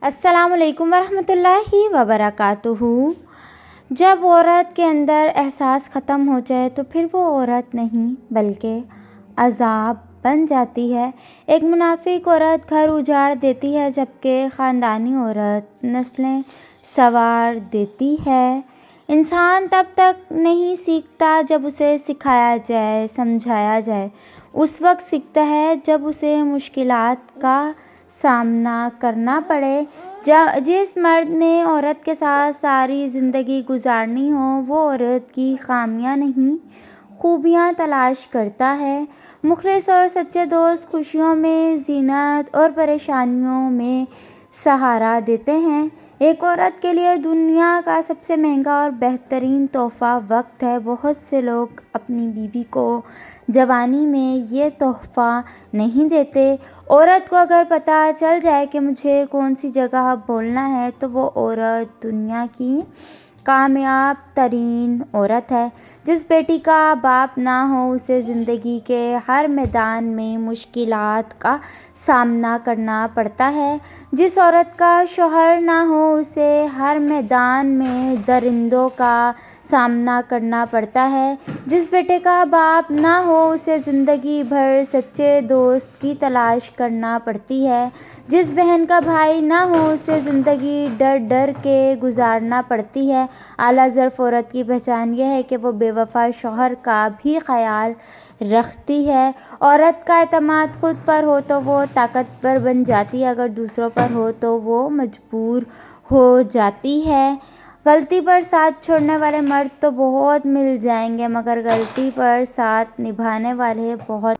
السلام علیکم ورحمۃ اللہ وبرکاتہ۔ جب عورت کے اندر احساس ختم ہو جائے تو پھر وہ عورت نہیں بلکہ عذاب بن جاتی ہے۔ ایک منافق عورت گھر اجاڑ دیتی ہے جبکہ خاندانی عورت نسلیں سنوار دیتی ہے۔ انسان تب تک نہیں سیکھتا جب اسے سکھایا جائے، سمجھایا جائے۔ اس وقت سیکھتا ہے جب اسے مشکلات کا سامنا کرنا پڑے۔ جس مرد نے عورت کے ساتھ ساری زندگی گزارنی ہو وہ عورت کی خامیاں نہیں خوبیاں تلاش کرتا ہے۔ مخلص اور سچے دوست خوشیوں میں زینت اور پریشانیوں میں سہارا دیتے ہیں۔ ایک عورت کے لیے دنیا کا سب سے مہنگا اور بہترین تحفہ وقت ہے۔ بہت سے لوگ اپنی بیوی کو جوانی میں یہ تحفہ نہیں دیتے۔ عورت کو اگر پتہ چل جائے کہ مجھے کون سی جگہ بولنا ہے تو وہ عورت دنیا کی کامیاب ترین عورت ہے۔ جس بیٹی کا باپ نہ ہو اسے زندگی کے ہر میدان میں مشکلات کا سامنا کرنا پڑتا ہے۔ جس عورت کا شوہر نہ ہو اسے ہر میدان میں درندوں کا سامنا کرنا پڑتا ہے۔ جس بیٹے کا باپ نہ ہو اسے زندگی بھر سچے دوست کی تلاش کرنا پڑتی ہے۔ جس بہن کا بھائی نہ ہو اسے زندگی ڈر ڈر کے گزارنا پڑتی ہے۔ اعلیٰ ظرف عورت کی پہچان یہ ہے کہ وہ بے وفا شوہر کا بھی خیال رکھتی ہے۔ عورت کا اعتماد خود پر ہو تو وہ طاقتور بن جاتی ہے، اگر دوسروں پر ہو تو وہ مجبور ہو جاتی ہے۔ غلطی پر ساتھ چھوڑنے والے مرد تو بہت مل جائیں گے مگر غلطی پر ساتھ نبھانے والے بہت